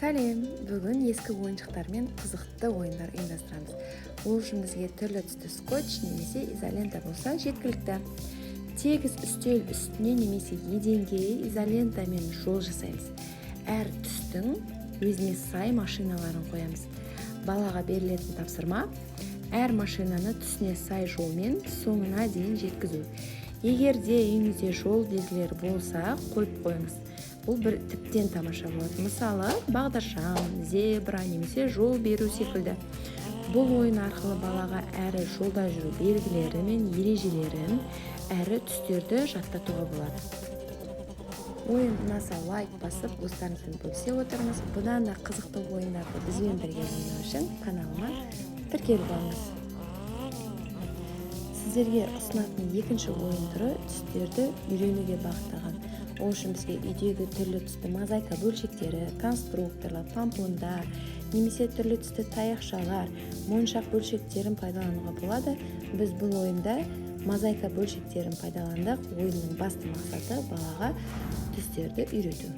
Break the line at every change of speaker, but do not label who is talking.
Сәлем, бүгін ескі ойыншықтармен қызықты ойындар ұйымдастырамыз. Ол үшін бізге түрлі түсті скотч немесе изолента болса жеткілікті. Тегіс үстел үстіне немесе еденге изолентамен жол жасаймыз. Әр түстің өзіне сай машиналарын қоямыз. Балаға берілетін тапсырма әр машинаны түсіне сай жолмен соңына дейін жеткізу. Егер де үйіңізде жол белгілері болса, қойып қойыңыз. Бұл бір тіптен тамаша болады. Мысалы, бағдаршам, зебра немесе жол беру секілді. Бұл ойын арқылы балаға әрі жолда жүру белгілері мен ережелерін, әрі түстерді жаттатуға болады. Ойын ұнаса лайк басып, достарыңызбен бөлісе отырыңыз. Бұдан да қызықты ойындарды бізбен бірге ойнау үшін каналыма тіркеліп алыңыз. Сіздерге ұсынатын екінші ойын түрі түстерді үйренуге бағытталған. Ол үшін бізге үйдегі түрлі түсті мозаика бөлшектері, конструкторлар, помпондар, немесе түрлі түсті таяқшалар, моншақ бөлшектерін пайдалануға болады. Біз бұл ойында мозаика бөлшектерін пайдаландық. Ойынның басты мақсаты балаға түстерді үйрету.